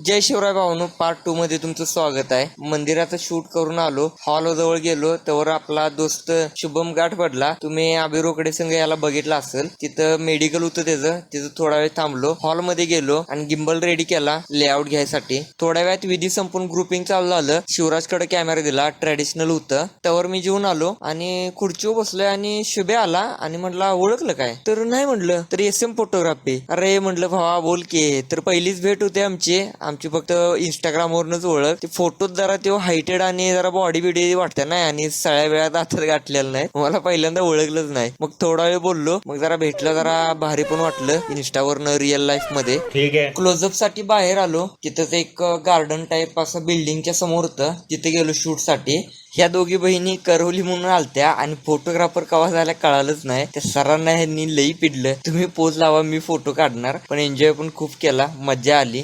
जय Shivray भावानो, part 2 मध्ये तुमचं स्वागत आहे. मंदिराचं शूट करून आलो, हॉल जवळ गेलो तर आपला दोस्त शुभम गाठ पडला. तुम्ही अभि रोकडे संघ याला बघितला असेल. तिथं मेडिकल होतं तिथं थोडा वेळ थांबलो, हॉल मध्ये गेलो आणि गिम्बल रेडी केला लेआउट घ्यायसाठी. थोड्या वेळात विधी संपून ग्रुपिंग चालू झालं. शिवराजकडे कॅमेरा दिला, ट्रॅडिशनल होतं. त्यावर मी जेवून आलो आणि खुर्चीवर बसलोय आणि शुभे आला आणि म्हटला ओळखलं काय, तर नाही म्हटलं, तर SM फोटोग्राफी. अरे म्हटलं भावा बोल की. तर पहिलीच भेट होते आमची फक्त इंस्टाग्राम वरूनच ओळख. ते फोटोत जरा तो हायटेड आणि जरा बॉडी बिडी वाटते ना, आणि सगळ्या वेळात हातात गाठलेलं नाही. मला पहिल्यांदा ओळखलंच नाही. मग थोडा वेळ बोललो, मग जरा भेटलं, जरा भारी पण वाटलं इंस्टावरनं रिअल लाईफ मध्ये. ठीक आहे. क्लोजअप साठी बाहेर आलो. तिथंच एक गार्डन टाईप असं बिल्डिंगच्या समोर होतं, तिथे गेलो शूट साठी. ह्या दोघी बहिणी करवली म्हणून आलत्या आणि फोटोग्राफर कवा झाल्या कळालंच नाही. त्या सरांना ह्यांनी लई पिडलं, तुम्ही पोज लावा मी फोटो काढणार. पण एन्जॉय पण खूप केला, मज्जा आली.